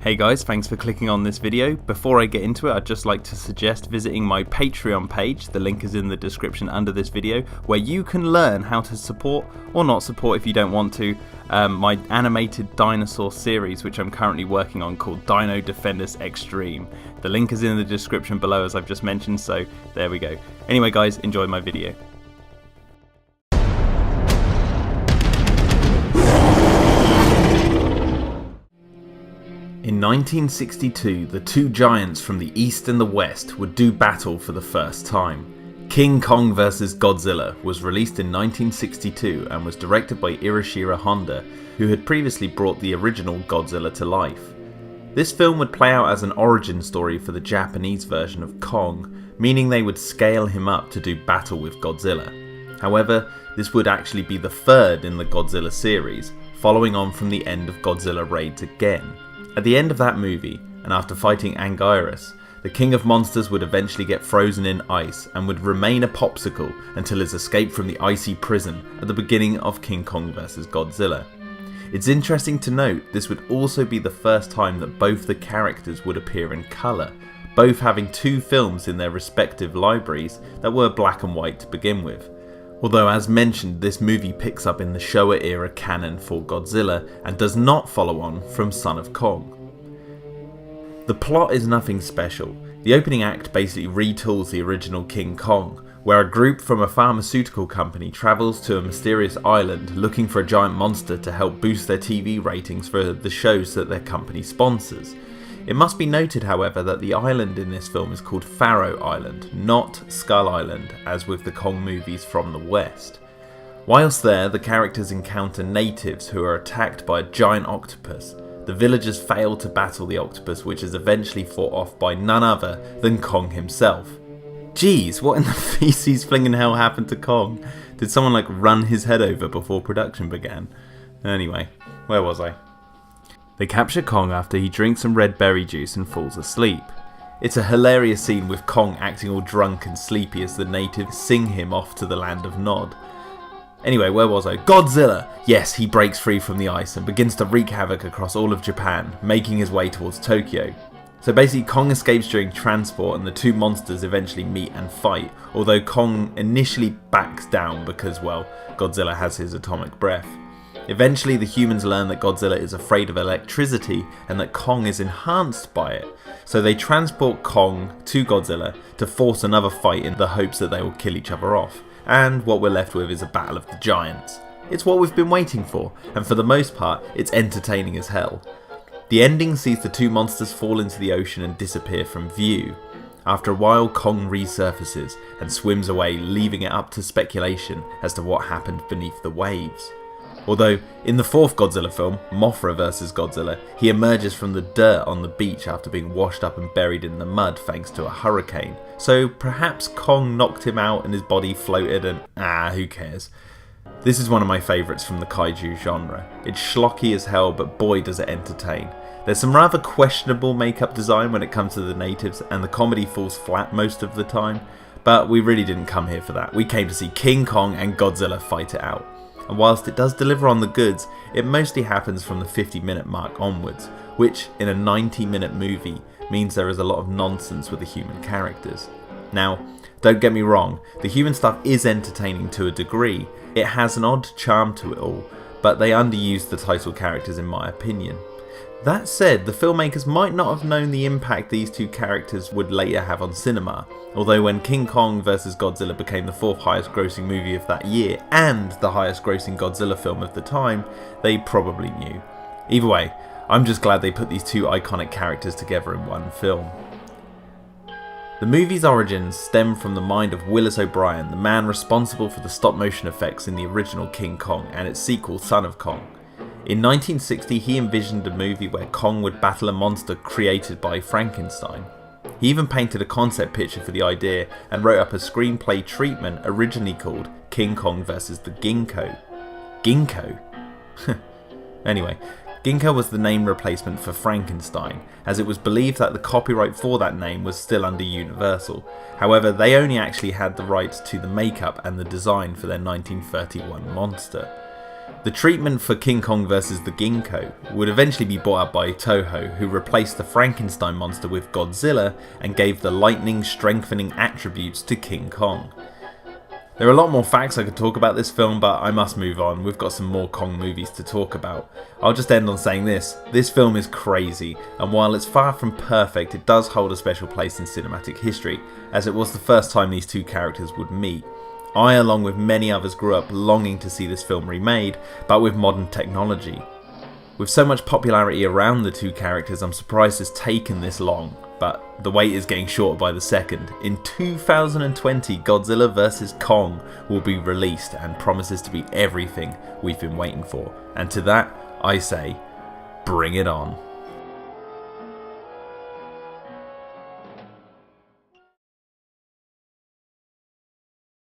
Hey guys, thanks for clicking on this video. Before I get into it, I'd just like to suggest visiting my Patreon page, the link is in the description under this video, where you can learn how to support, or not support if you don't want to, my animated dinosaur series which I'm currently working on called Dino Defenders Extreme. The link is in the description below as I've just mentioned, so there we go. Anyway guys, enjoy my video. In 1962, the two giants from the East and the West would do battle for the first time. King Kong vs Godzilla was released in 1962 and was directed by Ishiro Honda, who had previously brought the original Godzilla to life. This film would play out as an origin story for the Japanese version of Kong, meaning they would scale him up to do battle with Godzilla. However, this would actually be the third in the Godzilla series, following on from the end of Godzilla Raids again. At the end of that movie, and after fighting Anguirus, the King of Monsters would eventually get frozen in ice and would remain a popsicle until his escape from the icy prison at the beginning of King Kong vs Godzilla. It's interesting to note this would also be the first time that both the characters would appear in colour, both having two films in their respective libraries that were black and white to begin with. Although as mentioned, this movie picks up in the Showa era canon for Godzilla and does not follow on from Son of Kong. The plot is nothing special. The opening act basically retools the original King Kong, where a group from a pharmaceutical company travels to a mysterious island looking for a giant monster to help boost their TV ratings for the shows that their company sponsors. It must be noted, however, that the island in this film is called Faroe Island, not Skull Island, as with the Kong movies from the West. Whilst there, the characters encounter natives who are attacked by a giant octopus. The villagers fail to battle the octopus, which is eventually fought off by none other than Kong himself. Jeez, what in the feces flinging hell happened to Kong? Did someone run his head over before production began? Anyway, where was I? They capture Kong after he drinks some red berry juice and falls asleep. It's a hilarious scene with Kong acting all drunk and sleepy as the natives sing him off to the land of Nod. Anyway, where was I? Godzilla! Yes, he breaks free from the ice and begins to wreak havoc across all of Japan, making his way towards Tokyo. So basically Kong escapes during transport and the two monsters eventually meet and fight, although Kong initially backs down because, well, Godzilla has his atomic breath. Eventually the humans learn that Godzilla is afraid of electricity and that Kong is enhanced by it. So they transport Kong to Godzilla to force another fight in the hopes that they will kill each other off. And what we're left with is a battle of the giants. It's what we've been waiting for, and for the most part it's entertaining as hell. The ending sees the two monsters fall into the ocean and disappear from view. After a while, Kong resurfaces and swims away, leaving it up to speculation as to what happened beneath the waves. Although, in the fourth Godzilla film, Mothra vs Godzilla, he emerges from the dirt on the beach after being washed up and buried in the mud thanks to a hurricane. So perhaps Kong knocked him out and his body floated and who cares. This is one of my favourites from the kaiju genre. It's schlocky as hell, but boy does it entertain. There's some rather questionable makeup design when it comes to the natives, and the comedy falls flat most of the time, but we really didn't come here for that. We came to see King Kong and Godzilla fight it out. And whilst it does deliver on the goods, it mostly happens from the 50-minute mark onwards, which in a 90-minute movie means there is a lot of nonsense with the human characters. Now, don't get me wrong, the human stuff is entertaining to a degree. It has an odd charm to it all, but they underuse the title characters in my opinion. That said, the filmmakers might not have known the impact these two characters would later have on cinema, although when King Kong vs Godzilla became the fourth highest grossing movie of that year and the highest grossing Godzilla film of the time, they probably knew. Either way, I'm just glad they put these two iconic characters together in one film. The movie's origins stem from the mind of Willis O'Brien, the man responsible for the stop motion effects in the original King Kong and its sequel Son of Kong. In 1960 he envisioned a movie where Kong would battle a monster created by Frankenstein. He even painted a concept picture for the idea and wrote up a screenplay treatment originally called King Kong vs the Ginkgo. Ginkgo? Anyway, Ginkgo was the name replacement for Frankenstein, as it was believed that the copyright for that name was still under Universal. However, they only actually had the rights to the makeup and the design for their 1931 monster. The treatment for King Kong vs. the Ginkgo would eventually be bought up by Toho, who replaced the Frankenstein monster with Godzilla and gave the lightning strengthening attributes to King Kong. There are a lot more facts I could talk about this film, but I must move on. We've got some more Kong movies to talk about. I'll just end on saying this film is crazy, and while it's far from perfect, it does hold a special place in cinematic history, as it was the first time these two characters would meet. I, along with many others, grew up longing to see this film remade, but with modern technology. With so much popularity around the two characters, I'm surprised it's taken this long, but the wait is getting shorter by the second. In 2020, Godzilla vs. Kong will be released and promises to be everything we've been waiting for. And to that, I say, bring it on.